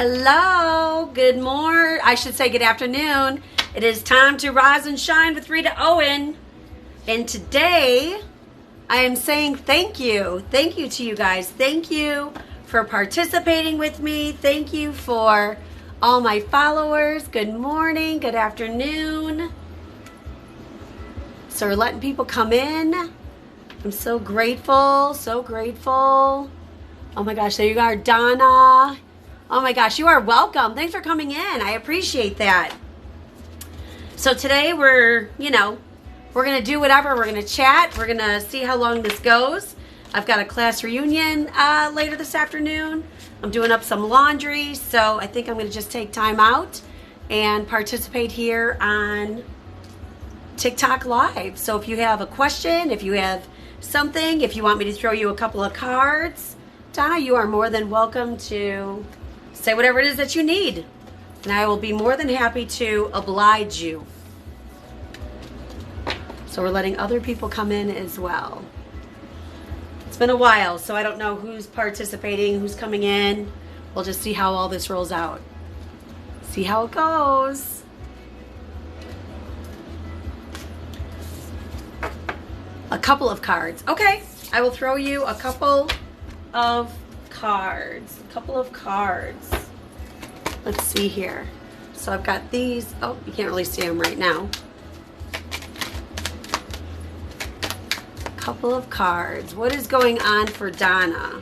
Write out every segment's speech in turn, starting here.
Hello, good morning. I should say good afternoon. It is time to rise and shine with Rita Owen. And today I am saying thank you. Thank you to you guys. Thank you for participating with me. Thank you for all my followers. Good morning, good afternoon. So we're letting people come in. I'm so grateful, so grateful. Oh my gosh, there you are, Donna. Oh my gosh, you are welcome. Thanks for coming in. I appreciate that. So today we're going to do whatever. We're going to chat. We're going to see how long this goes. I've got a class reunion later this afternoon. I'm doing up some laundry, so I think I'm going to just take time out and participate here on TikTok Live. So if you have a question, if you have something, if you want me to throw you a couple of cards, Donna, you are more than welcome to say whatever it is that you need. And I will be more than happy to oblige you. So we're letting other people come in as well. It's been a while, so I don't know who's participating, who's coming in. We'll just see how all this rolls out. See how it goes. A couple of cards. Okay, I will throw you a couple of cards. A couple of cards. Let's see here. So I've got these. Oh, you can't really see them right now. Couple of cards. What is going on for Donna?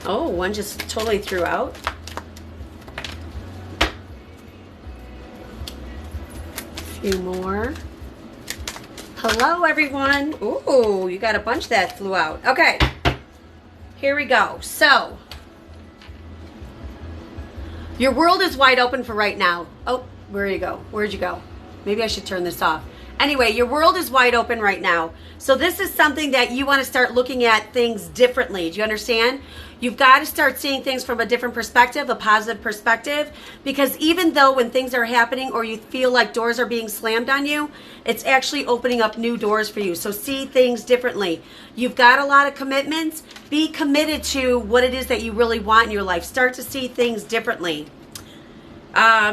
Oh, one just totally threw out. A few more. Hello, everyone. Ooh, you got a bunch that flew out. Okay, here we go. So, your world is wide open for right now. Oh, where'd you go? Where'd you go? Maybe I should turn this off. Anyway, your world is wide open right now. So this is something that you want to start looking at things differently. Do you understand? You've got to start seeing things from a different perspective, a positive perspective, because even though when things are happening or you feel like doors are being slammed on you, it's actually opening up new doors for you. So see things differently. You've got a lot of commitments. Be committed to what it is that you really want in your life. Start to see things differently.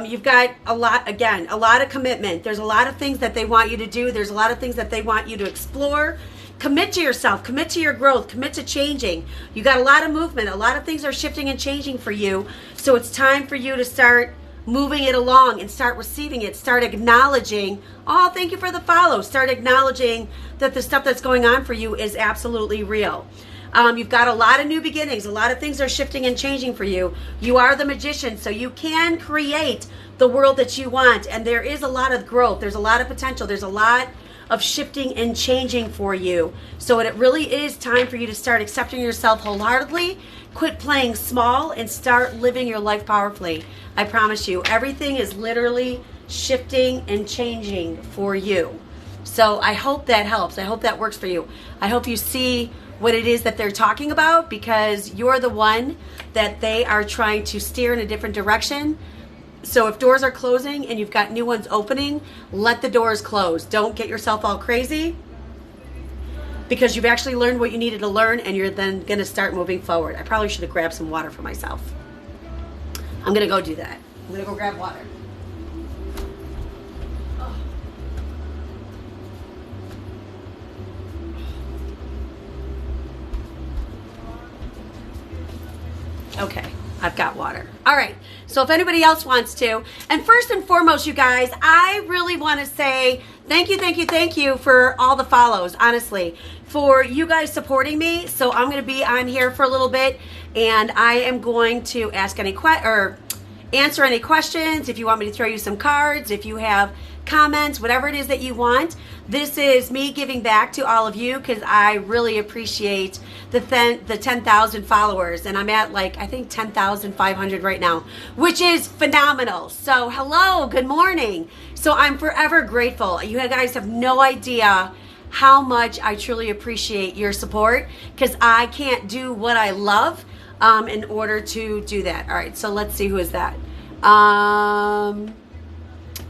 You've got a lot of commitment. There's a lot of things that they want you to do. There's a lot of things that they want you to explore. Commit to yourself. Commit to your growth. Commit to changing. You got a lot of movement. A lot of things are shifting and changing for you. So it's time for you to start moving it along and start receiving it. Start acknowledging. Oh, thank you for the follow. Start acknowledging that the stuff that's going on for you is absolutely real. You've got a lot of new beginnings. A lot of things are shifting and changing for you. You are the magician, so you can create the world that you want. And there is a lot of growth. There's a lot of potential. There's a lot of shifting and changing for you. So it really is time for you to start accepting yourself wholeheartedly. Quit playing small and start living your life powerfully. I promise you, everything is literally shifting and changing for you. So I hope that helps. I hope that works for you. I hope you see what it is that they're talking about, because you're the one that they are trying to steer in a different direction. So if doors are closing and you've got new ones opening, let the doors close. Don't get yourself all crazy, because you've actually learned what you needed to learn, and you're then going to start moving forward. I probably should have grabbed some water for myself. I'm going to go do that. I'm going to go grab water. Okay, I've got water. All right, so if anybody else wants to, and first and foremost, you guys, I really want to say thank you for all the follows, honestly, for you guys supporting me. So I'm going to be on here for a little bit, and I am going to ask any answer any questions. If you want me to throw you some cards, if you have comments, whatever it is that you want. This is me giving back to all of you, because I really appreciate the 10,000 followers, and I'm at I think 10,500 right now, which is phenomenal. So hello, good morning. So I'm forever grateful. You guys have no idea how much I truly appreciate your support, because I can't do what I love in order to do that. All right, so let's see, who is that?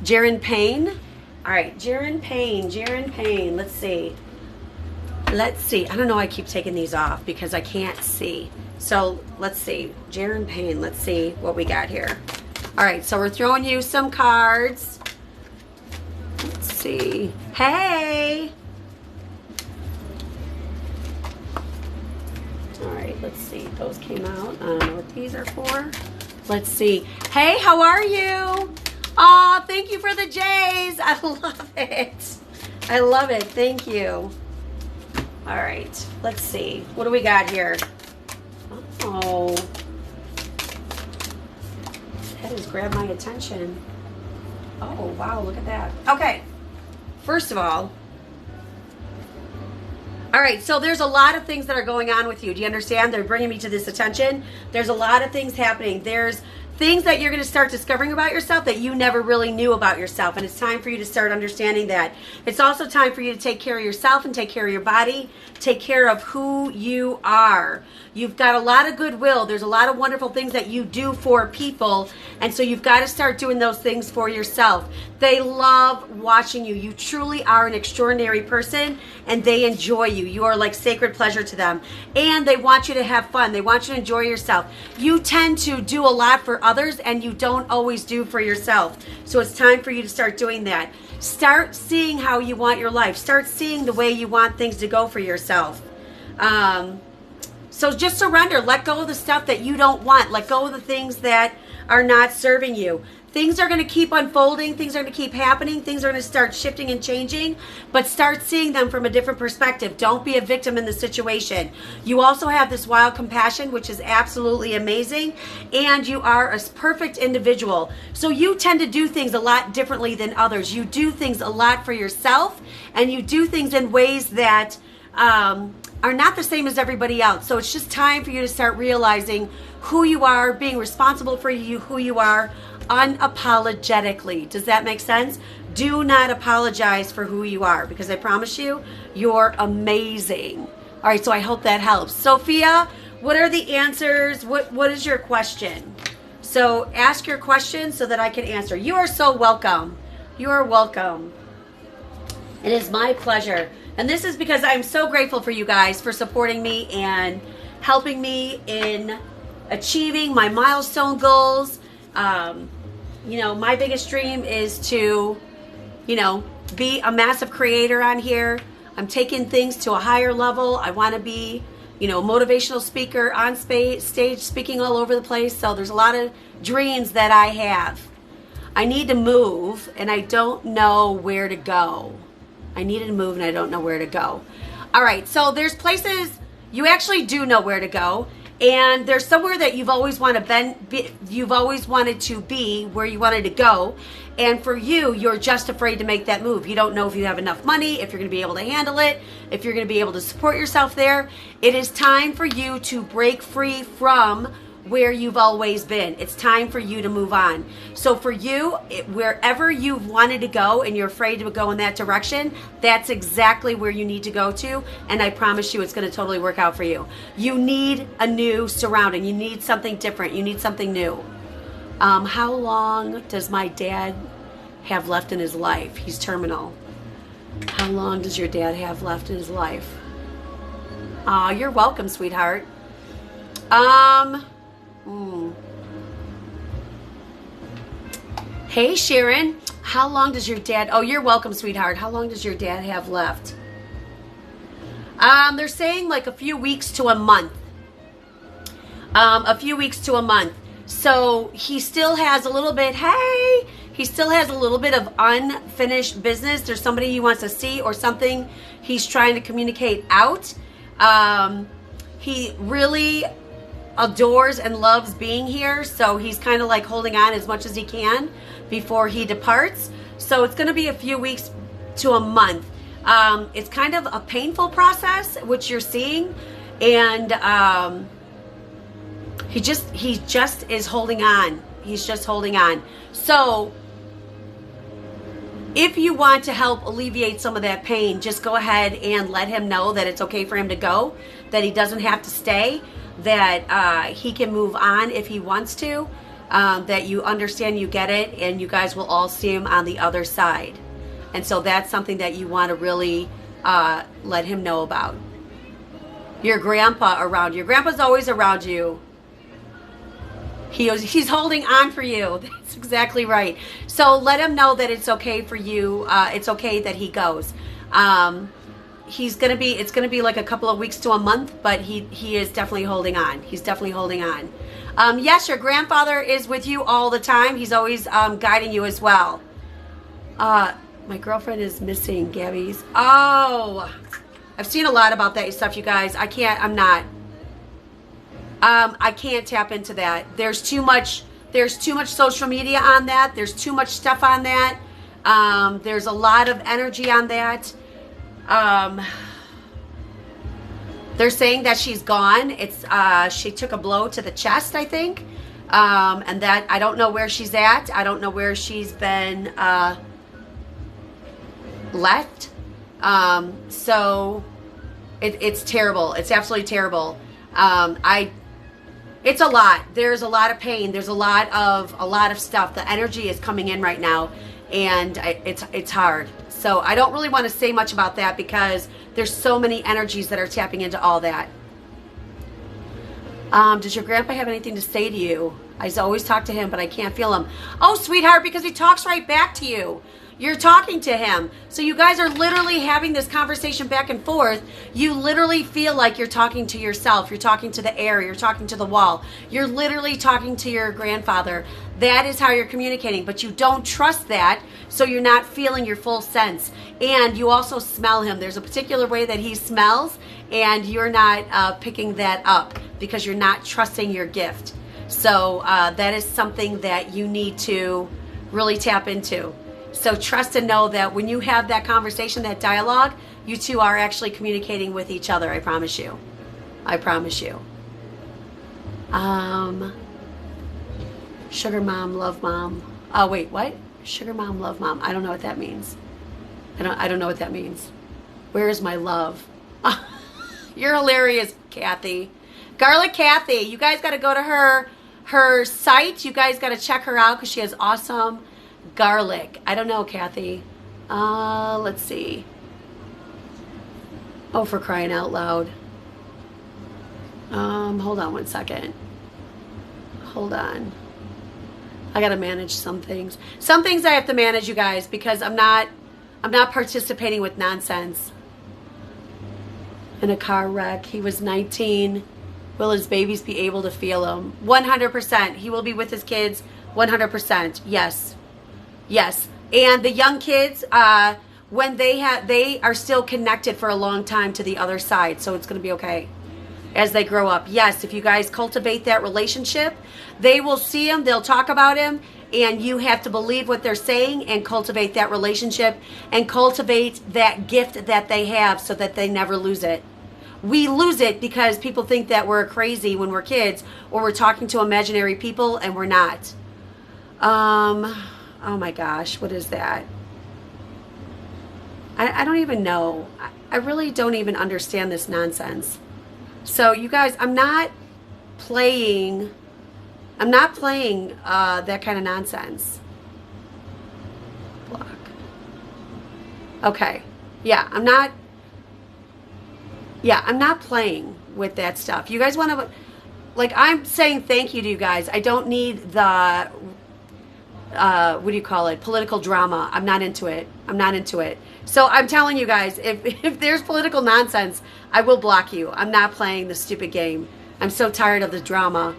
Jaron Payne. All right, Jaron Payne. Let's see. Let's see. I don't know. I keep taking these off because I can't see. So let's see. Jaren Payne. Let's see what we got here. All right. So we're throwing you some cards. Let's see. Hey. All right. Let's see. Those came out. I don't know what these are for. Let's see. Hey, how are you? Aw, thank you for the J's. I love it. I love it. Thank you. All right. Let's see. What do we got here? Oh. That has grabbed my attention. Oh, wow. Look at that. Okay. First of all right, so there's a lot of things that are going on with you. Do you understand? They're bringing me to this attention. There's a lot of things happening. There's things that you're going to start discovering about yourself that you never really knew about yourself. And it's time for you to start understanding that. It's also time for you to take care of yourself and take care of your body. Take care of who you are. You've got a lot of goodwill. There's a lot of wonderful things that you do for people. And so you've got to start doing those things for yourself. They love watching you. You truly are an extraordinary person and they enjoy you. You are like sacred pleasure to them. And they want you to have fun. They want you to enjoy yourself. You tend to do a lot for others and you don't always do for yourself. So it's time for you to start doing that. Start seeing how you want your life. Start seeing the way you want things to go for yourself. So just surrender. Let go of the stuff that you don't want. Let go of the things that are not serving you. Things are going to keep unfolding. Things are going to keep happening. Things are going to start shifting and changing. But start seeing them from a different perspective. Don't be a victim in the situation. You also have this wild compassion, which is absolutely amazing. And you are a perfect individual. So you tend to do things a lot differently than others. You do things a lot for yourself. And you do things in ways that are not the same as everybody else. So it's just time for you to start realizing who you are, being responsible for you, who you are, unapologetically. Does that make sense? Do not apologize for who you are, because I promise you, you're amazing. All right, so I hope that helps. Sophia, what are the answers? What is your question? So ask your question so that I can answer. You are so welcome. You are welcome. It is my pleasure. And this is because I'm so grateful for you guys for supporting me and helping me in achieving my milestone goals. My biggest dream is to, be a massive creator on here. I'm taking things to a higher level. I want to be, a motivational speaker on stage, speaking all over the place. So there's a lot of dreams that I have. I need to move and I don't know where to go. I needed to move and I don't know where to go. All right, so there's places you actually do know where to go, and there's somewhere that you've always wanted to be where you wanted to go, and for you, you're just afraid to make that move. You don't know if you have enough money, if you're going to be able to handle it, if you're going to be able to support yourself there. It is time for you to break free from where you've always been. It's time for you to move on. So for you, wherever you've wanted to go and you're afraid to go in that direction, that's exactly where you need to go to. And I promise you it's going to totally work out for you. You need a new surrounding. You need something different. You need something new. How long does my dad have left in his life? He's terminal. How long does your dad have left in his life? You're welcome, sweetheart. Hey Sharon, how long does your dad, you're welcome, sweetheart. How long does your dad have left? They're saying like a few weeks to a month. A few weeks to a month. So he still has a little bit, he still has a little bit of unfinished business. There's somebody he wants to see or something he's trying to communicate out. He really adores and loves being here, so he's kind of like holding on as much as he can before he departs. So it's going to be a few weeks to a month. It's kind of a painful process, which you're seeing, and he just is holding on. He's just holding on. So if you want to help alleviate some of that pain, just go ahead and let him know that it's okay for him to go, that he doesn't have to stay, that he can move on if he wants to, that you understand, you get it, and you guys will all see him on the other side. And so that's something that you want to really let him know about. Your grandpa around. Your grandpa's always around you. He's holding on for you. That's exactly right. So let him know that it's okay for you. It's okay that he goes. It's gonna be like a couple of weeks to a month, but he is definitely holding on. He's definitely holding on. Yes, your grandfather is with you all the time. He's always guiding you as well. My girlfriend is missing, Gabby's. Oh, I've seen a lot about that stuff, you guys. I can't tap into that. There's too much social media on that. There's too much stuff on that. There's a lot of energy on that. They're saying that she's gone. She took a blow to the chest, I think. And that I don't know where she's at. I don't know where she's been left. So it's terrible. It's absolutely terrible. It's a lot. There's a lot of pain. There's a lot of stuff. The energy is coming in right now, and it's hard. So I don't really want to say much about that because there's so many energies that are tapping into all that. Does your grandpa have anything to say to you? I always talk to him, but I can't feel him. Oh, sweetheart, because he talks right back to you. You're talking to him. So you guys are literally having this conversation back and forth. You literally feel like you're talking to yourself. You're talking to the air. You're talking to the wall. You're literally talking to your grandfather. That is how you're communicating. But you don't trust that, so you're not feeling your full sense. And you also smell him. There's a particular way that he smells, and you're not picking that up because you're not trusting your gift. So that is something that you need to really tap into. So trust and know that when you have that conversation, that dialogue, you two are actually communicating with each other. I promise you. I promise you. Sugar mom, love mom. Oh, wait, what? Sugar mom, love mom. I don't know what that means. I don't know what that means. Where is my love? You're hilarious, Kathy. Garlic Kathy. You guys got to go to her site. You guys got to check her out because she has awesome garlic. I don't know, Kathy. Let's see. Oh, for crying out loud. Hold on one second. Hold on. I gotta manage some things. Some things I have to manage, you guys, because I'm not participating with nonsense. In a car wreck. He was 19. Will his babies be able to feel him? 100%. He will be with his kids. 100%. Yes. Yes. And the young kids, when they are still connected for a long time to the other side. So it's going to be okay as they grow up. Yes, if you guys cultivate that relationship, they will see him, they'll talk about him, and you have to believe what they're saying and cultivate that relationship and cultivate that gift that they have so that they never lose it. We lose it because people think that we're crazy when we're kids or we're talking to imaginary people, and we're not. Oh my gosh, what is that? I don't even know. I really don't even understand this nonsense. So you guys, I'm not playing that kind of nonsense. Block. Okay. Yeah, I'm not playing with that stuff. You guys want to, like, I'm saying thank you to you guys. I don't need the, what do you call it? Political drama. I'm not into it. I'm not into it. So I'm telling you guys, if there's political nonsense, I will block you. I'm not playing the stupid game. I'm so tired of the drama.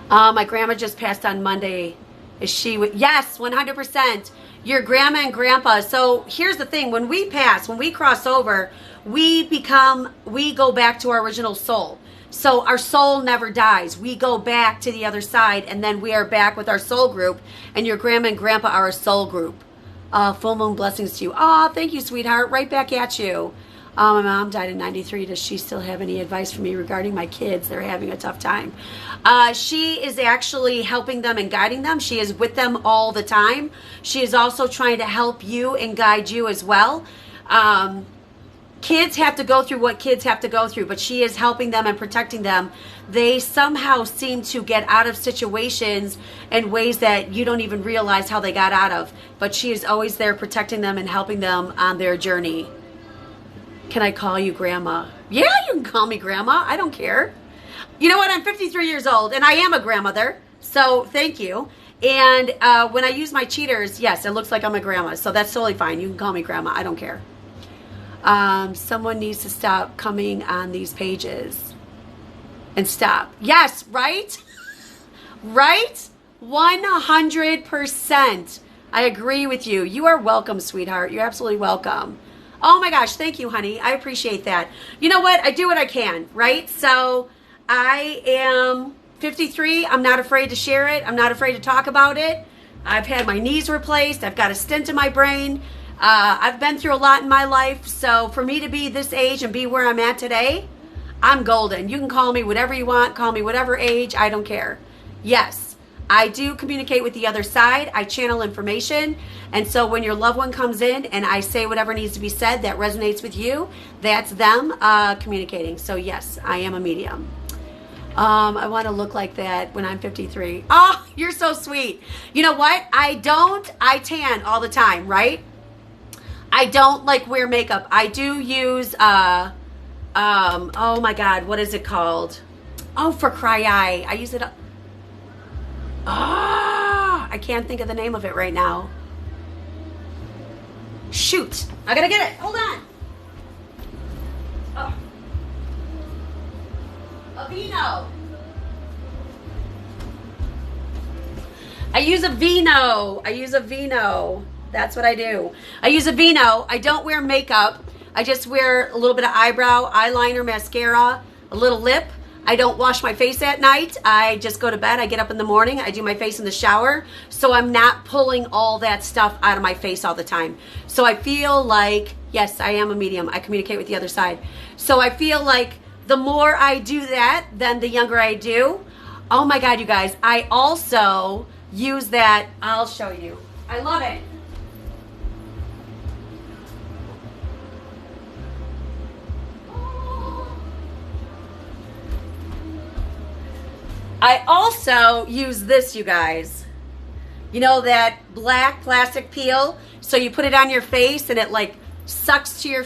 My grandma just passed on Monday. Is she with? Yes, 100%. Your grandma and grandpa. So here's the thing. When we pass, when we cross over, we go back to our original soul. So our soul never dies. We go back to the other side, and then we are back with our soul group, and your grandma and grandpa are a soul group. Full moon blessings to you. Oh, thank you, sweetheart. Right back at you. My mom died in 93. Does she still have any advice for me regarding my kids? They're having a tough time. She is actually helping them and guiding them. She is with them all the time. She is also trying to help you and guide you as well. Kids have to go through what kids have to go through, but she is helping them and protecting them. They somehow seem to get out of situations in ways that you don't even realize how they got out of. But she is always there protecting them and helping them on their journey. Can I call you grandma? Yeah, you can call me grandma. I don't care. You know what? I'm 53 years old and I am a grandmother. So thank you. And when I use my cheaters, yes, it looks like I'm a grandma. So that's totally fine. You can call me grandma. I don't care. Someone needs to stop coming on these pages and stop. Yes, right? Right? 100%. I agree with you. You are welcome, sweetheart. You're absolutely welcome. Oh my gosh, thank you, honey. I appreciate that. You know what? I do what I can, right? So I am 53. I'm not afraid to share it. I'm not afraid to talk about it. I've had my knees replaced. I've got a stent in my brain. I've been through a lot in my life. So for me to be this age and be where I'm at today, I'm golden. You can call me whatever you want. Call me whatever age. I don't care. Yes, I do communicate with the other side. I channel information. And so when your loved one comes in and I say whatever needs to be said that resonates with you, that's them communicating. So yes, I am a medium. I want to look like that when I'm 53. Oh, you're so sweet. You know what? I tan all the time, right? I don't like wear makeup. I do use, oh my God, what is it called? Oh, for cry eye. I use it. I can't think of the name of it right now. Shoot. I gotta get it. Hold on. Oh. Aveeno. I use Aveeno. That's what I do. I use Aveeno. I don't wear makeup. I just wear a little bit of eyebrow, eyeliner, mascara, a little lip. I don't wash my face at night. I just go to bed. I get up in the morning. I do my face in the shower. So I'm not pulling all that stuff out of my face all the time. So I feel like, yes, I am a medium. I communicate with the other side. So I feel like the more I do that, then the younger I do. Oh my God, you guys. I also use that. I'll show you. I love it. I also use this, you guys. You know that black plastic peel? So you put it on your face and it like sticks to your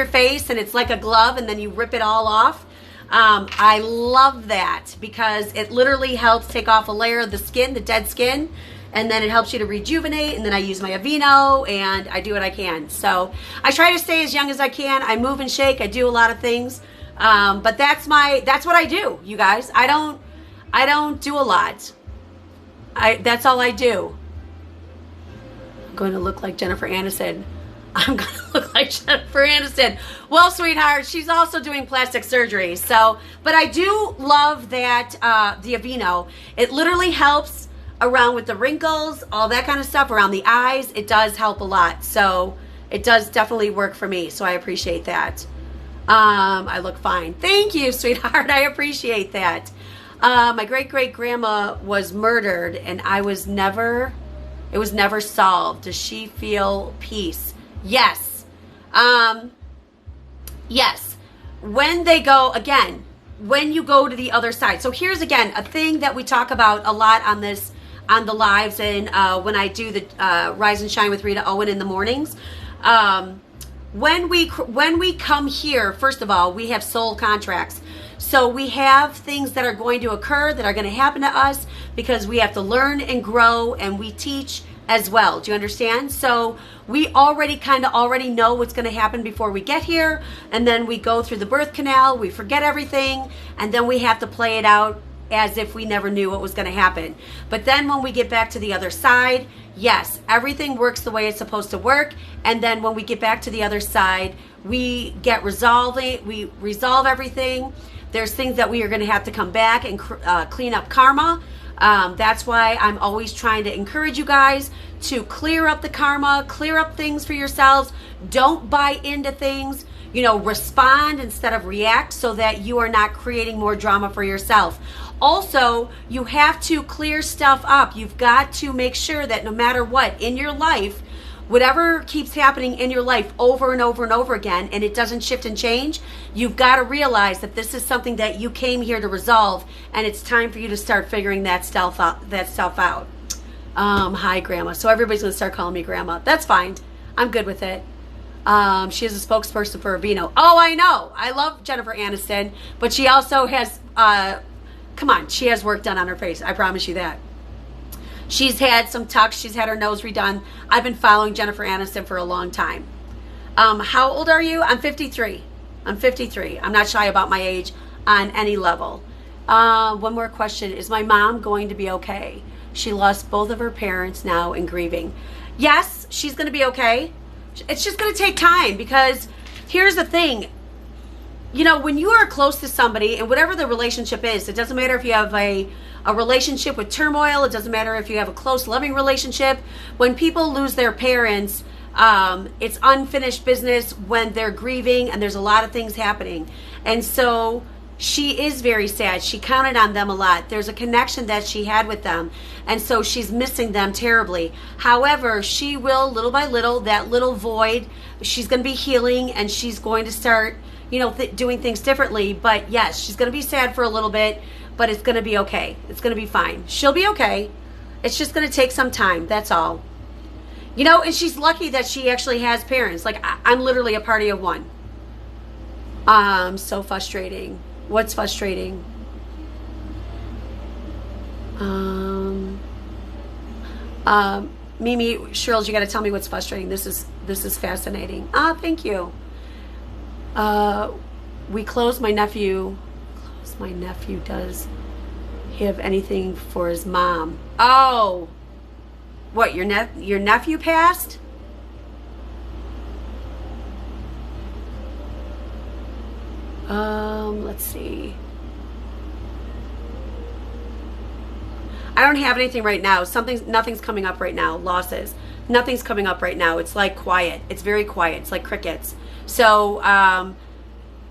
face and it's like a glove and then you rip it all off. I love that because it literally helps take off a layer of the skin, the dead skin, and then it helps you to rejuvenate. And then I use my Aveeno and I do what I can. So I try to stay as young as I can. I move and shake. I do a lot of things. But that's what I do, you guys. I don't do a lot. That's all I do. I'm going to look like Jennifer Aniston. I'm going to look like Jennifer Aniston. Well, sweetheart, she's also doing plastic surgery. So, but I do love that, the Aveeno. It literally helps around with the wrinkles, all that kind of stuff, around the eyes. It does help a lot. So it does definitely work for me. So I appreciate that. I look fine. Thank you, sweetheart. I appreciate that. My great-great-grandma was murdered and it was never solved. Does she feel peace? Yes. Yes. When they go, again, when you go to the other side. So here's, again, a thing that we talk about a lot on the lives and when I do the Rise and Shine with Rita Owen in the mornings. When we come here, first of all, we have soul contracts. So we have things that are going to occur, that are going to happen to us because we have to learn and grow and we teach as well. Do you understand? So we already know what's going to happen before we get here. And then we go through the birth canal, we forget everything, and then we have to play it out as if we never knew what was going to happen. But then when we get back to the other side, yes, everything works the way it's supposed to work. And then when we get back to the other side, we resolve everything. There's things that we are going to have to come back and clean up karma. That's why I'm always trying to encourage you guys to clear up the karma, clear up things for yourselves. Don't buy into things. Respond instead of react so that you are not creating more drama for yourself. Also, you have to clear stuff up. You've got to make sure that no matter what in your life, whatever keeps happening in your life over and over and over again, and it doesn't shift and change, you've got to realize that this is something that you came here to resolve, and it's time for you to start figuring that stuff out. Hi, Grandma. So everybody's going to start calling me Grandma. That's fine. I'm good with it. She is a spokesperson for Aveeno. Oh, I know. I love Jennifer Aniston, but she also has, come on, she has work done on her face. I promise you that. She's had some tucks. She's had her nose redone. I've been following Jennifer Aniston for a long time. How old are you? I'm 53. I'm 53. I'm not shy about my age on any level. One more question. Is my mom going to be okay? She lost both of her parents now and grieving. Yes, she's going to be okay. It's just going to take time, because here's the thing. You know, when you are close to somebody, and whatever the relationship is, it doesn't matter if you have a relationship with turmoil. It doesn't matter if you have a close, loving relationship. When people lose their parents, it's unfinished business when they're grieving, and there's a lot of things happening. And so she is very sad. She counted on them a lot. There's a connection that she had with them, and so she's missing them terribly. However, she will, little by little, that little void, she's going to be healing, and she's going to start, you know, doing things differently. But yes, she's going to be sad for a little bit, but it's going to be okay. It's going to be fine. She'll be okay. It's just going to take some time. That's all. You know, and she's lucky that she actually has parents. Like, I'm literally a party of one. So frustrating. What's frustrating? Mimi, Cheryl, you got to tell me what's frustrating. This is fascinating. Thank you. We closed my nephew. My nephew does he have anything for his mom? Oh, what, your nephew passed? Let's see. I don't have anything right now. Nothing's coming up right now. Losses. Nothing's coming up right now. It's like quiet. It's very quiet. It's like crickets. So,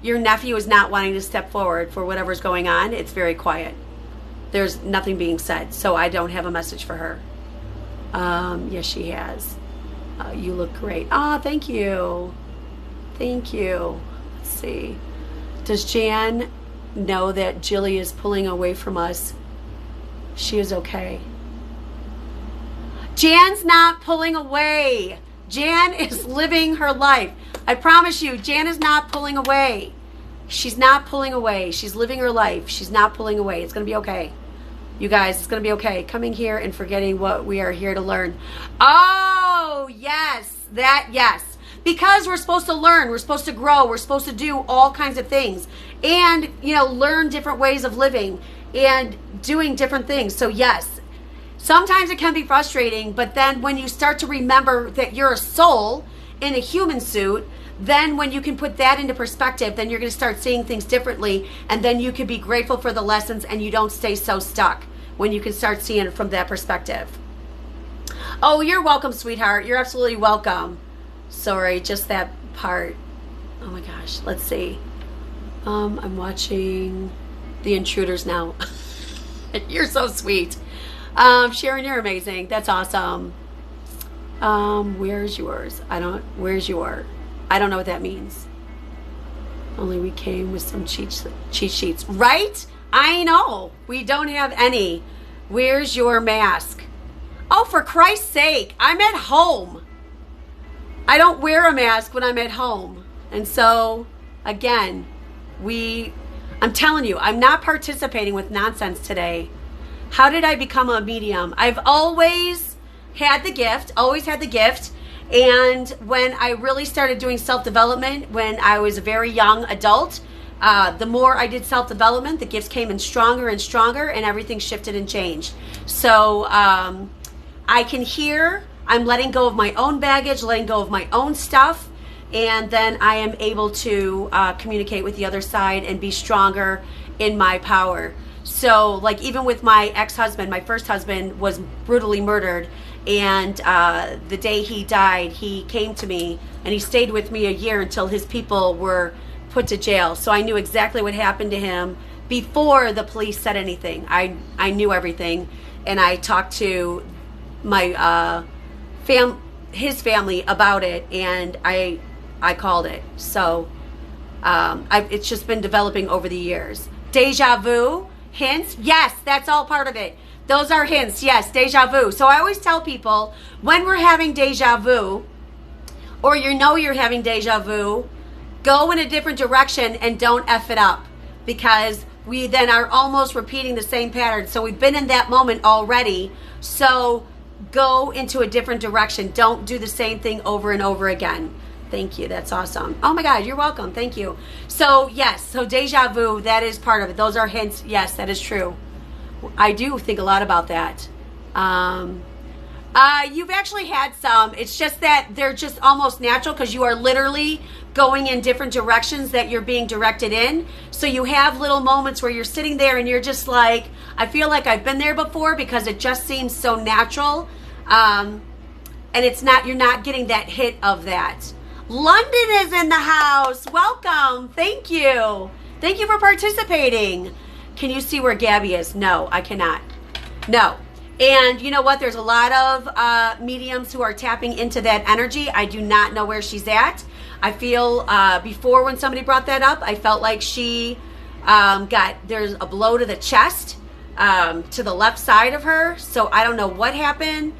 your nephew is not wanting to step forward for whatever's going on. It's very quiet. There's nothing being said. So I don't have a message for her. Yes, she has. You look great. Thank you. Thank you. Let's see. Does Jan know that Jilly is pulling away from us? She is okay. Jan's not pulling away. Jan is living her life. I promise you, Jan is not pulling away. She's not pulling away. She's living her life. She's not pulling away. It's going to be okay. You guys, it's going to be okay. Coming here and forgetting what we are here to learn. Oh, yes. Yes. Because we're supposed to learn. We're supposed to grow. We're supposed to do all kinds of things. And, you know, learn different ways of living and doing different things. So, yes. Sometimes it can be frustrating, but then when you start to remember that you're a soul in a human suit, then when you can put that into perspective, then you're going to start seeing things differently, and then you can be grateful for the lessons, and you don't stay so stuck when you can start seeing it from that perspective. Oh, you're welcome, sweetheart. You're absolutely welcome. Sorry, just that part. Oh my gosh, let's see. I'm watching The Intruders now. You're so sweet. Sharon, you're amazing. That's awesome. Where's yours? Where's your? I don't know what that means. Only we came with some cheat sheets. Right? I know. We don't have any. Where's your mask? Oh, for Christ's sake. I'm at home. I don't wear a mask when I'm at home. And so, again, I'm telling you, I'm not participating with nonsense today. How did I become a medium? I've always had the gift. And when I really started doing self-development, when I was a very young adult, the more I did self-development, the gifts came in stronger and stronger, and everything shifted and changed. So I can hear, I'm letting go of my own baggage, letting go of my own stuff, and then I am able to communicate with the other side and be stronger in my power. So, like, even with my ex-husband, my first husband was brutally murdered, and the day he died, he came to me, and he stayed with me a year until his people were put to jail. So I knew exactly what happened to him before the police said anything. I knew everything, and I talked to my his family about it, and I called it. So it's just been developing over the years. Deja vu. Hints? Yes, that's all part of it. Those are hints. Yes, deja vu. So I always tell people when we're having deja vu, or you know you're having deja vu, go in a different direction and don't F it up, because we then are almost repeating the same pattern. So we've been in that moment already. So go into a different direction. Don't do the same thing over and over again. Thank you. That's awesome. Oh my God, you're welcome. Thank you. So yes, so deja vu, that is part of it. Those are hints. Yes, that is true. I do think a lot about that. You've actually had some. It's just that they're just almost natural because you are literally going in different directions that you're being directed in. So you have little moments where you're sitting there and you're just like, I feel like I've been there before, because it just seems so natural. And it's not, you're not getting that hit of that. London is in the house. Welcome. Thank you. Thank you for participating. Can you see where Gabby is? No, I cannot. No. And you know what? There's a lot of mediums who are tapping into that energy. I do not know where she's at. I feel before, when somebody brought that up, I felt like she there's a blow to the chest, to the left side of her. So I don't know what happened.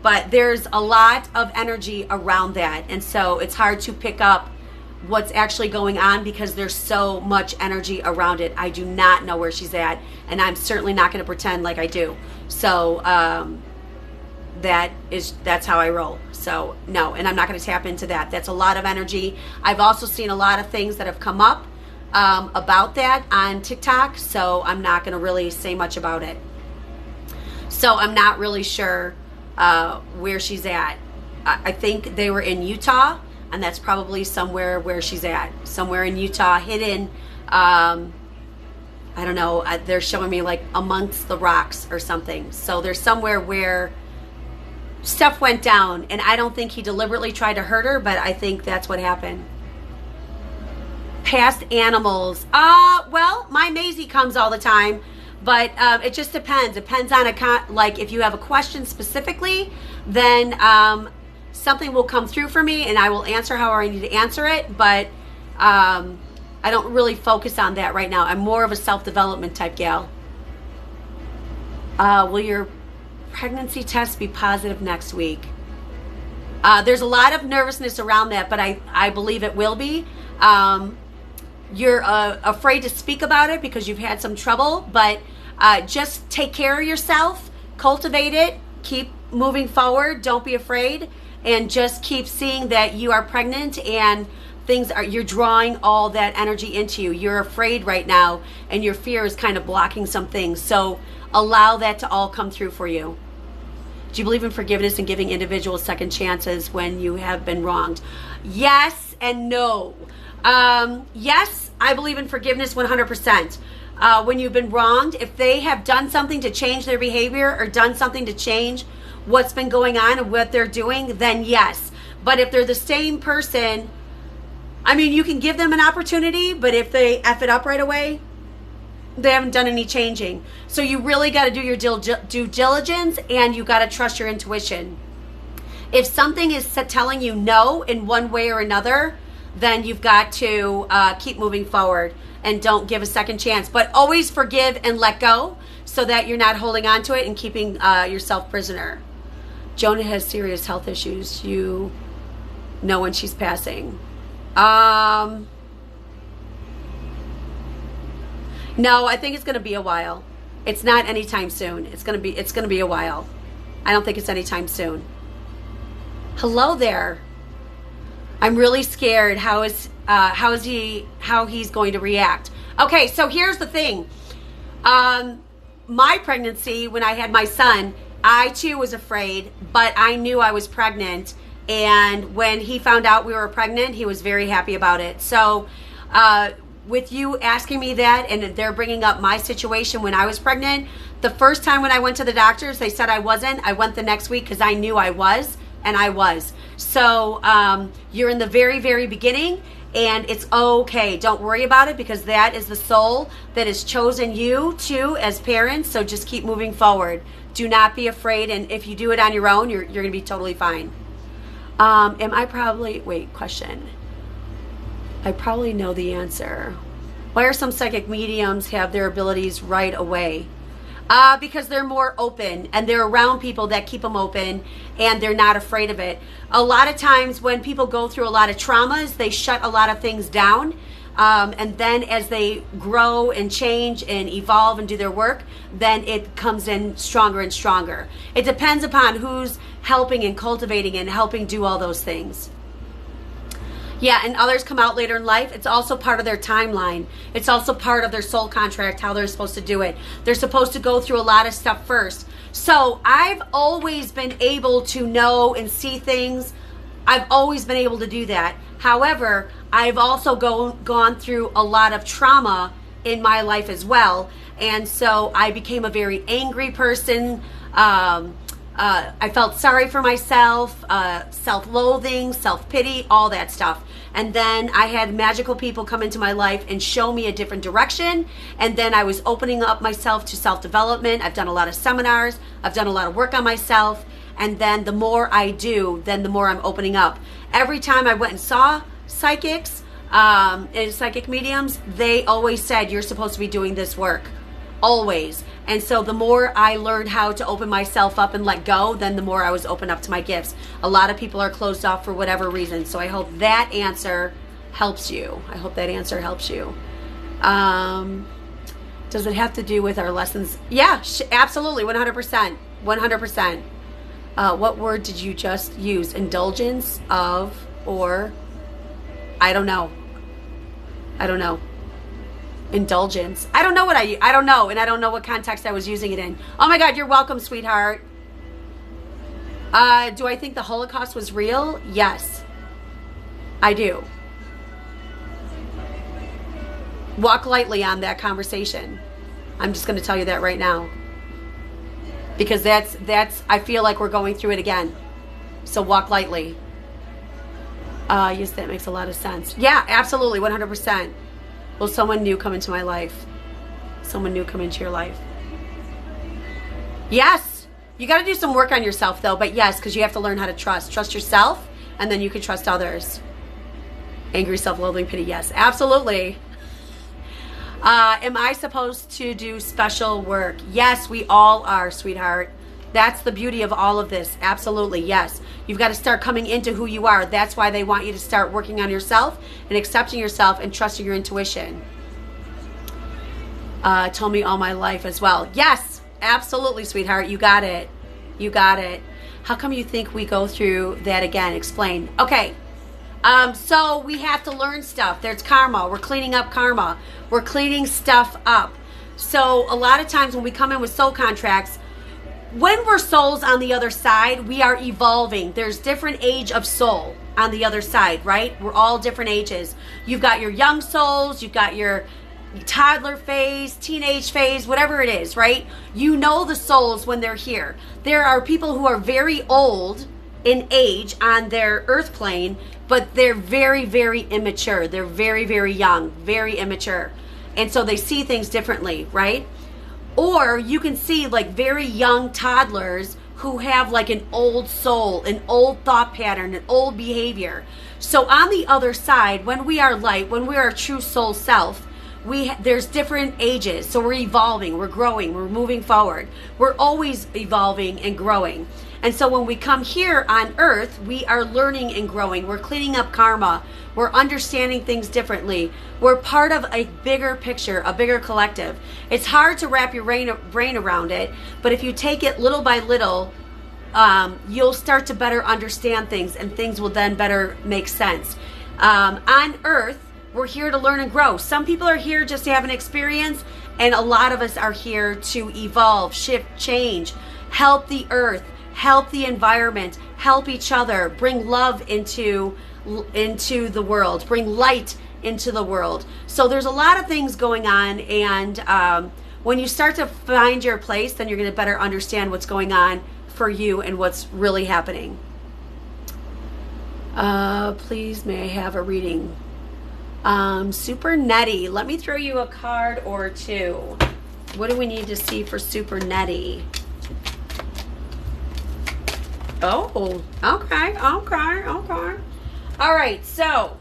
But there's a lot of energy around that. And so it's hard to pick up what's actually going on because there's so much energy around it. I do not know where she's at, and I'm certainly not going to pretend like I do. So that's how I roll. So no, and I'm not going to tap into that. That's a lot of energy. I've also seen a lot of things that have come up about that on TikTok, so I'm not going to really say much about it. So I'm not really sure where she's at. I think they were in Utah, and that's probably somewhere where she's at. Somewhere in Utah, hidden, I don't know, they're showing me like amongst the rocks or something. So there's somewhere where stuff went down, and I don't think he deliberately tried to hurt her, but I think that's what happened. Past animals. Well, my Maisie comes all the time. But it just depends. Depends on like if you have a question specifically, then something will come through for me, and I will answer however I need to answer it. But I don't really focus on that right now. I'm more of a self-development type gal. Will your pregnancy test be positive next week? There's a lot of nervousness around that, but I believe it will be. You're afraid to speak about it because you've had some trouble, but just take care of yourself, cultivate it, keep moving forward, don't be afraid, and just keep seeing that you are pregnant and you're drawing all that energy into you. You're afraid right now, and your fear is kind of blocking some things, so allow that to all come through for you. Do you believe in forgiveness and giving individuals second chances when you have been wronged? Yes and no. Yes, I believe in forgiveness 100%. When you've been wronged, if they have done something to change their behavior or done something to change what's been going on and what they're doing, then yes. But if they're the same person, I mean, you can give them an opportunity, but if they F it up right away, they haven't done any changing. So you really got to do your due diligence, and you got to trust your intuition. If something is telling you no in one way or another, then you've got to keep moving forward and don't give a second chance. But always forgive and let go so that you're not holding on to it and keeping yourself prisoner. Jonah has serious health issues. You know when she's passing. No, I think it's going to be a while. It's not anytime soon. It's going to be a while. I don't think it's anytime soon. Hello there. I'm really scared. How he's going to react. Okay, so here's the thing. My pregnancy, when I had my son, I too was afraid, but I knew I was pregnant. And when he found out we were pregnant, he was very happy about it. So with you asking me that, and they're bringing up my situation when I was pregnant, the first time when I went to the doctors, they said I wasn't. I went the next week because I knew I was, and I was. So you're in the very, very beginning, and it's okay. Don't worry about it, because that is the soul that has chosen you too as parents. So just keep moving forward. Do not be afraid, and if you do it on your own, you're going to be totally fine. Question. I probably know the answer. Why are some psychic mediums have their abilities right away? Because they're more open and they're around people that keep them open and they're not afraid of it. A lot of times when people go through a lot of traumas, they shut a lot of things down. And then as they grow and change and evolve and do their work, then it comes in stronger and stronger. It depends upon who's helping and cultivating and helping do all those things. Yeah, and others come out later in life. It's also part of their timeline. It's also part of their soul contract, how they're supposed to do it. They're supposed to go through a lot of stuff first. So I've always been able to know and see things. I've always been able to do that. However, I've also gone through a lot of trauma in my life as well. And so I became a very angry person. I felt sorry for myself, self-loathing, self-pity, all that stuff. And then I had magical people come into my life and show me a different direction. And then I was opening up myself to self-development. I've done a lot of seminars. I've done a lot of work on myself. And then the more I do, then the more I'm opening up. Every time I went and saw psychics and psychic mediums, they always said, you're supposed to be doing this work. Always. And so the more I learned how to open myself up and let go, then the more I was open up to my gifts. A lot of people are closed off for whatever reason. So I hope that answer helps you. I hope that answer helps you. Does it have to do with our lessons? Yeah, absolutely. 100%. 100%. What word did you just use? Indulgence of, or I don't know. I don't know. Indulgence. I don't know what I don't know, and I don't know what context I was using it in. Oh my God, you're welcome, sweetheart. Do I think the Holocaust was real? Yes, I do. Walk lightly on that conversation. I'm just going to tell you that right now, because that's I feel like we're going through it again. So walk lightly. Yes, that makes a lot of sense. Yeah, absolutely, 100%. Will someone new come into my life? Someone new come into your life? Yes. You got to do some work on yourself though, but yes, because you have to learn how to trust. Trust yourself, and then you can trust others. Angry, self-loathing, pity, yes. Absolutely. Am I supposed to do special work? Yes, we all are, sweetheart. That's the beauty of all of this. Absolutely, yes. You've got to start coming into who you are. That's why they want you to start working on yourself and accepting yourself and trusting your intuition. Told me all my life as well. Yes, absolutely, sweetheart. You got it. You got it. How come you think we go through that again? Explain. Okay. So we have to learn stuff. There's karma. We're cleaning up karma. We're cleaning stuff up. So a lot of times when we come in with soul contracts, when we're souls on the other side, we are evolving. There's different age of soul on the other side, right? We're all different ages. You've got your young souls, you've got your toddler phase, teenage phase, whatever it is, right? You know the souls when they're here. There are people who are very old in age on their earth plane, but they're very, very immature. They're very, very young, very immature. And so they see things differently, right? Or you can see like very young toddlers who have like an old soul, an old thought pattern, an old behavior. So on the other side, when we are light, when we are true soul self, there's different ages. So we're evolving, we're growing, we're moving forward. We're always evolving and growing. And so when we come here on earth, we are learning and growing. We're cleaning up karma. We're understanding things differently. We're part of a bigger picture, a bigger collective. It's hard to wrap your brain around it, but if you take it little by little, you'll start to better understand things, and things will then better make sense. On earth, we're here to learn and grow. Some people are here just to have an experience, and a lot of us are here to evolve, shift, change, help the earth, help the environment, help each other, bring love into the world, bring light into the world. So there's a lot of things going on, and when you start to find your place, then you're going to better understand what's going on for you and what's really happening. Please, may I have a reading? Super Nettie, let me throw you a card or two. What do we need to see for Super Nettie? Oh, okay. All right, so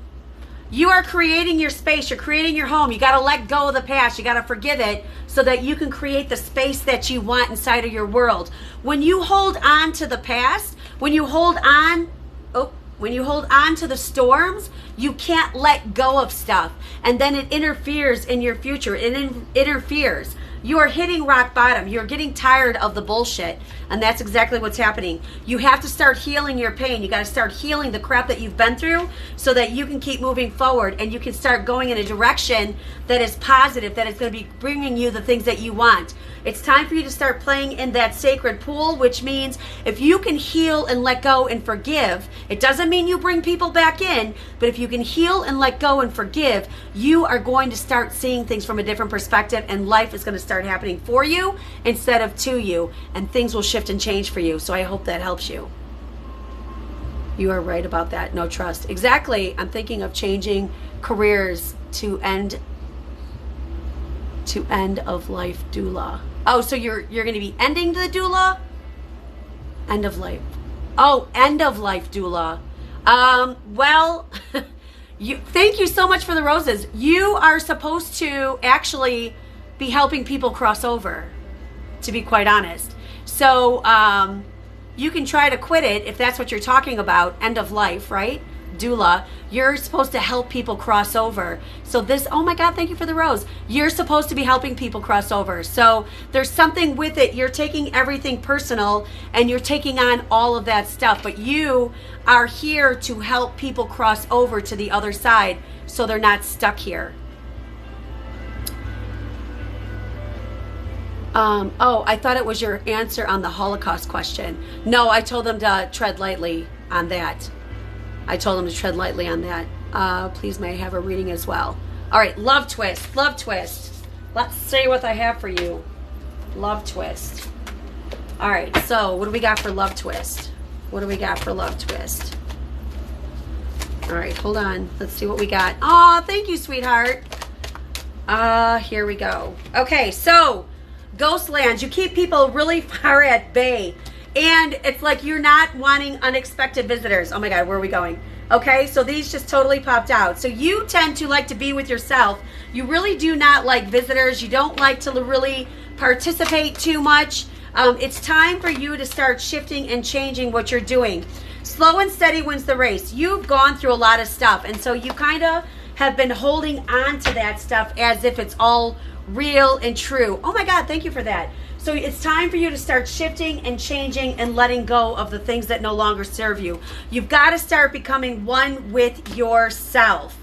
You are creating your space. You're creating your home. You got to let go of the past. You got to forgive it so that you can create the space that you want inside of your world. When you hold on to the past, when you hold on to the storms, you can't let go of stuff. And then it interferes in your future. It interferes. You are hitting rock bottom. You're getting tired of the bullshit. And that's exactly what's happening. You have to start healing your pain. You got to start healing the crap that you've been through so that you can keep moving forward and you can start going in a direction that is positive, that is going to be bringing you the things that you want. It's time for you to start playing in that sacred pool, which means if you can heal and let go and forgive, it doesn't mean you bring people back in, but if you can heal and let go and forgive, you are going to start seeing things from a different perspective, and life is going to start happening for you instead of to you, and things will shift and change for you. So I hope that helps you. You are right about that. No trust. Exactly. I'm thinking of changing careers to end of life doula. Oh, so you're going to be ending the doula? End of life. Oh, end of life doula. Well, thank you so much for the roses. You are supposed to actually be helping people cross over, to be quite honest. So you can try to quit it if that's what you're talking about, end of life, right? Doula. You're supposed to help people cross over. So this, oh my God, thank you for the rose. You're supposed to be helping people cross over. So there's something with it. You're taking everything personal and you're taking on all of that stuff. But you are here to help people cross over to the other side so they're not stuck here. Oh, I thought it was your answer on the Holocaust question. No, I told them to tread lightly on that. Please may I have a reading as well. All right, love twist. Let's see what I have for you. Love twist. All right, so what do we got for love twist? All right, hold on. Let's see what we got. Oh, thank you, sweetheart. Here we go. Okay, so ghost lands. You keep people really far at bay. And it's like you're not wanting unexpected visitors. Oh my God, where are we going? Okay, so these just totally popped out. So you tend to like to be with yourself. You really do not like visitors. You don't like to really participate too much. It's time for you to start shifting and changing what you're doing. Slow and steady wins the race. You've gone through a lot of stuff. And so you kind of have been holding on to that stuff as if it's all real and true. Oh my God, thank you for that. So it's time for you to start shifting and changing and letting go of the things that no longer serve you. You've got to start becoming one with yourself.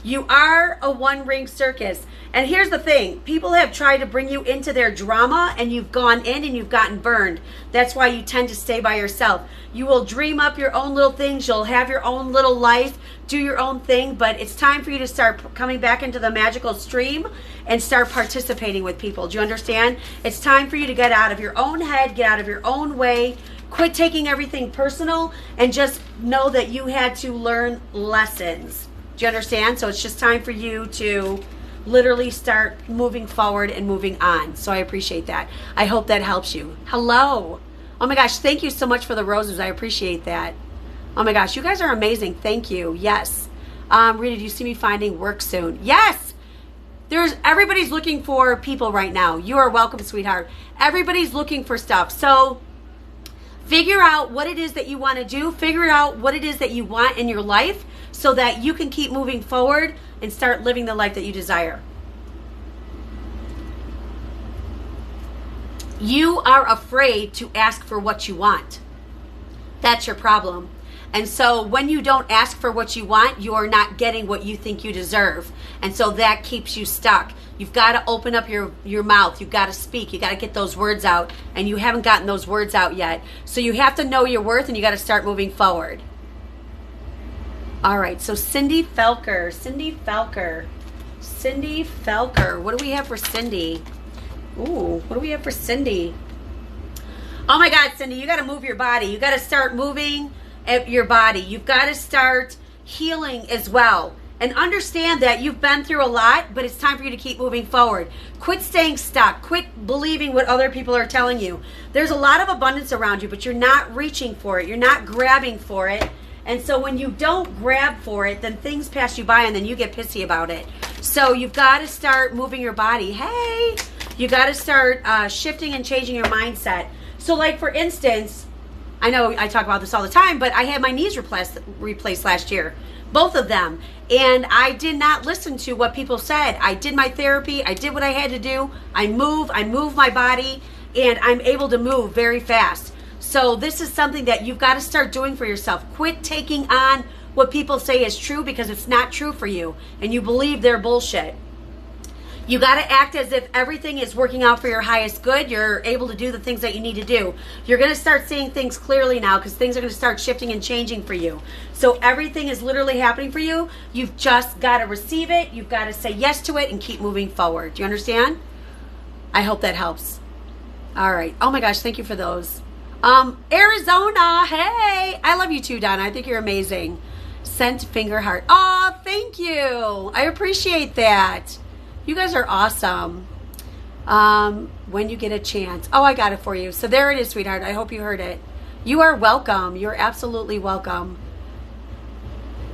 You are a one-ring circus. And here's the thing. People have tried to bring you into their drama and you've gone in and you've gotten burned. That's why you tend to stay by yourself. You will dream up your own little things. You'll have your own little life, do your own thing. But it's time for you to start coming back into the magical stream and start participating with people. Do you understand? It's time for you to get out of your own head, get out of your own way, quit taking everything personal, and just know that you had to learn lessons. Do you understand? So it's just time for you to literally start moving forward and moving on. So I appreciate that. I hope that helps you. Hello. Oh my gosh, thank you so much for the roses. I appreciate that. Oh my gosh, you guys are amazing. Thank you. Yes. Rita, do you see me finding work soon? Yes. Everybody's looking for people right now. You are welcome, sweetheart. Everybody's looking for stuff. So figure out what it is that you want to do. Figure out what it is that you want in your life so that you can keep moving forward and start living the life that you desire. You are afraid to ask for what you want. That's your problem. And so when you don't ask for what you want, you are not getting what you think you deserve. And so that keeps you stuck. You've got to open up your mouth. You've got to speak. You got to get those words out. And you haven't gotten those words out yet. So you have to know your worth and you got to start moving forward. All right, so Cindy Felker. What do we have for Cindy? Ooh, what do we have for Cindy? Oh my God, Cindy, you got to move your body. You got to start moving your body. You've got to start healing as well. And understand that you've been through a lot, but it's time for you to keep moving forward. Quit staying stuck. Quit believing what other people are telling you. There's a lot of abundance around you, but you're not reaching for it. You're not grabbing for it. And so when you don't grab for it, then things pass you by and then you get pissy about it. So you've got to start moving your body. Hey, you got to start shifting and changing your mindset. So like for instance, I know I talk about this all the time, but I had my knees replaced last year, both of them. And I did not listen to what people said. I did my therapy. I did what I had to do. I move my body, and I'm able to move very fast. So this is something that you've got to start doing for yourself. Quit taking on what people say is true because it's not true for you, and you believe they're bullshit. You got to act as if everything is working out for your highest good. You're able to do the things that you need to do. You're going to start seeing things clearly now because things are going to start shifting and changing for you. So everything is literally happening for you. You've just got to receive it. You've got to say yes to it and keep moving forward. Do you understand? I hope that helps. All right. Oh my gosh, thank you for those. Arizona, hey. I love you too, Donna. I think you're amazing. Sent finger heart. Oh, thank you. I appreciate that. You guys are awesome. When you get a chance. Oh, I got it for you. So there it is, sweetheart. I hope you heard it. You are welcome. You're absolutely welcome.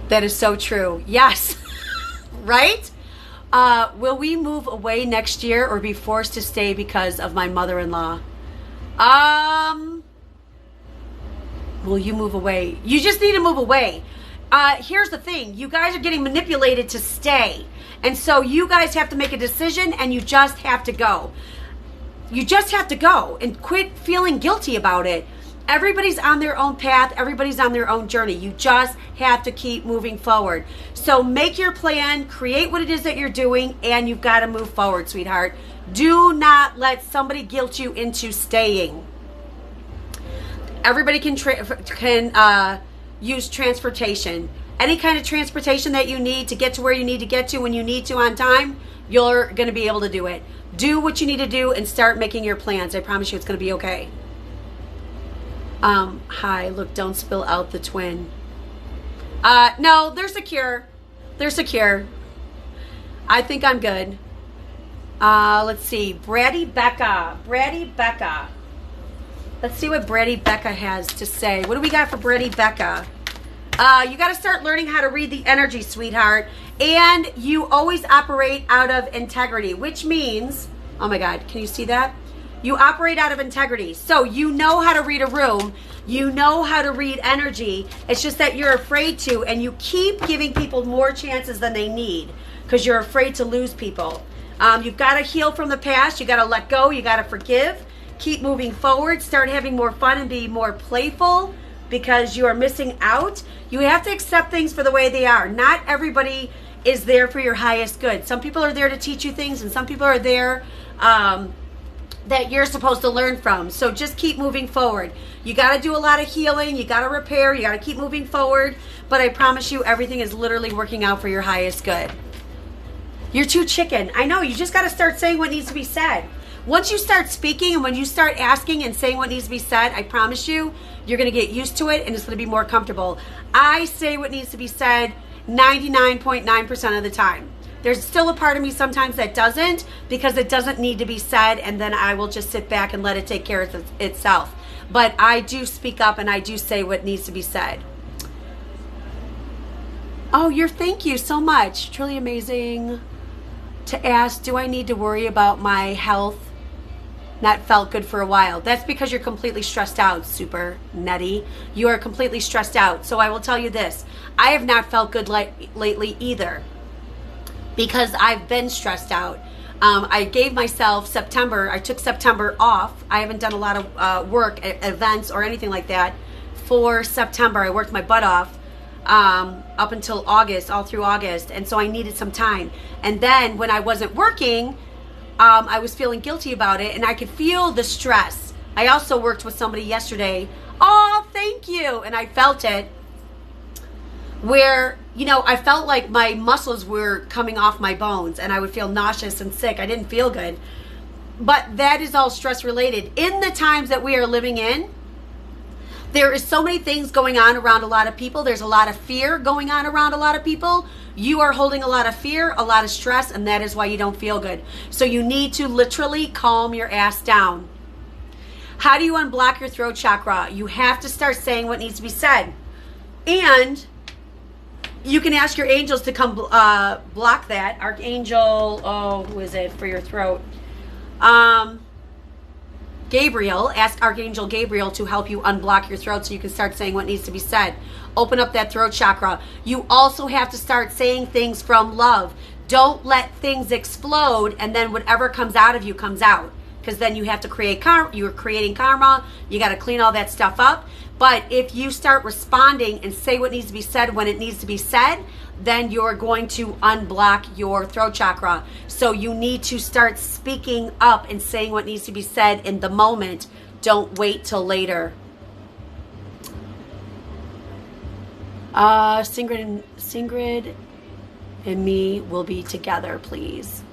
That is so true. Yes. Right? Will we move away next year or be forced to stay because of my mother-in-law? Will you move away? You just need to move away. Here's the thing. You guys are getting manipulated to stay. And so you guys have to make a decision and you just have to go. You just have to go and quit feeling guilty about it. Everybody's on their own path. Everybody's on their own journey. You just have to keep moving forward. So make your plan, create what it is that you're doing, and you've got to move forward, sweetheart. Do not let somebody guilt you into staying. Everybody can use transportation. Any kind of transportation that you need to get to where you need to get to when you need to on time, you're going to be able to do it. Do what you need to do and start making your plans. I promise you it's going to be okay. Hi, look, don't spill out the twin. No, they're secure. They're secure. I think I'm good. Let's see. Braddy Becca. Let's see what Braddy Becca has to say. What do we got for Braddy Becca? You got to start learning how to read the energy, sweetheart. And you always operate out of integrity, which means, oh my God, can you see that? You operate out of integrity. So you know how to read a room. You know how to read energy. It's just that you're afraid to, and you keep giving people more chances than they need because you're afraid to lose people. You've got to heal from the past. You got to let go. You got to forgive. Keep moving forward. Start having more fun and be more playful because you are missing out. You have to accept things for the way they are. Not everybody is there for your highest good. Some people are there to teach you things, and some people are there that you're supposed to learn from. So just keep moving forward. You got to do a lot of healing. You got to repair. You got to keep moving forward. But I promise you, everything is literally working out for your highest good. You're too chicken. I know. You just got to start saying what needs to be said. Once you start speaking and when you start asking and saying what needs to be said, I promise you, you're going to get used to it and it's going to be more comfortable. I say what needs to be said 99.9% of the time. There's still a part of me sometimes that doesn't, because it doesn't need to be said, and then I will just sit back and let it take care of itself. But I do speak up and I do say what needs to be said. Oh, thank you so much. Truly amazing. To ask, do I need to worry about my health? Not felt good for a while. That's because you're completely stressed out, super nutty. You are completely stressed out. So I will tell you this. I have not felt good lately either, because I've been stressed out. I gave myself September. I took September off. I haven't done a lot of work, events, or anything like that for September. I worked my butt off up until August, all through August. And so I needed some time. And then when I wasn't working, I was feeling guilty about it, and I could feel the stress. I also worked with somebody yesterday. Oh, thank you. And I felt it, where, I felt like my muscles were coming off my bones and I would feel nauseous and sick. I didn't feel good. But that is all stress related. In the times that we are living in, there is so many things going on around a lot of people. There's a lot of fear going on around a lot of people. You are holding a lot of fear, a lot of stress, and that is why you don't feel good. So you need to literally calm your ass down. How do you unblock your throat chakra? You have to start saying what needs to be said. And you can ask your angels to come block that. Archangel, who is it for your throat? Gabriel, ask Archangel Gabriel to help you unblock your throat so you can start saying what needs to be said. Open up that throat chakra. You also have to start saying things from love. Don't let things explode and then whatever comes out of you comes out. Because then you have to create karma. You're creating karma. You got to clean all that stuff up. But if you start responding and say what needs to be said when it needs to be said, then you're going to unblock your throat chakra. So you need to start speaking up and saying what needs to be said in the moment. Don't wait till later. Singrid and me will be together, please.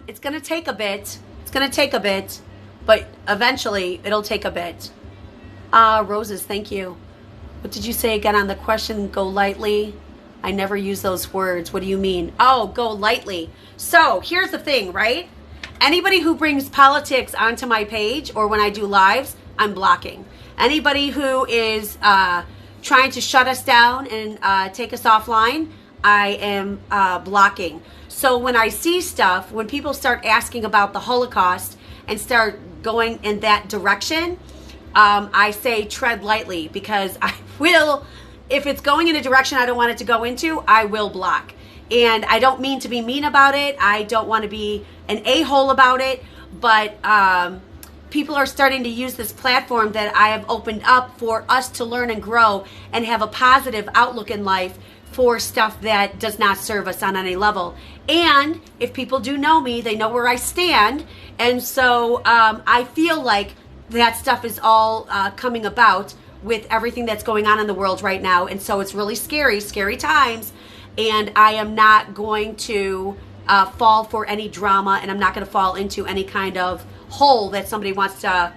It's going to take a bit. It's going to take a bit. But eventually, it'll take a bit. Roses, thank you. What did you say again on the question? Go lightly. I never use those words. What do you mean? Oh, go lightly. So here's the thing, right? Anybody who brings politics onto my page or when I do lives, I'm blocking. Anybody who is trying to shut us down and take us offline, I am blocking. So when I see stuff, when people start asking about the Holocaust and start going in that direction, I say tread lightly, because I will, if it's going in a direction I don't want it to go into, I will block. And I don't mean to be mean about it. I don't want to be an a-hole about it, but people are starting to use this platform that I have opened up for us to learn and grow and have a positive outlook in life for stuff that does not serve us on any level. And if people do know me, they know where I stand. And so I feel like that stuff is all coming about with everything that's going on in the world right now. And so it's really scary, scary times. And I am not going to fall for any drama, and I'm not going to fall into any kind of hole that somebody wants to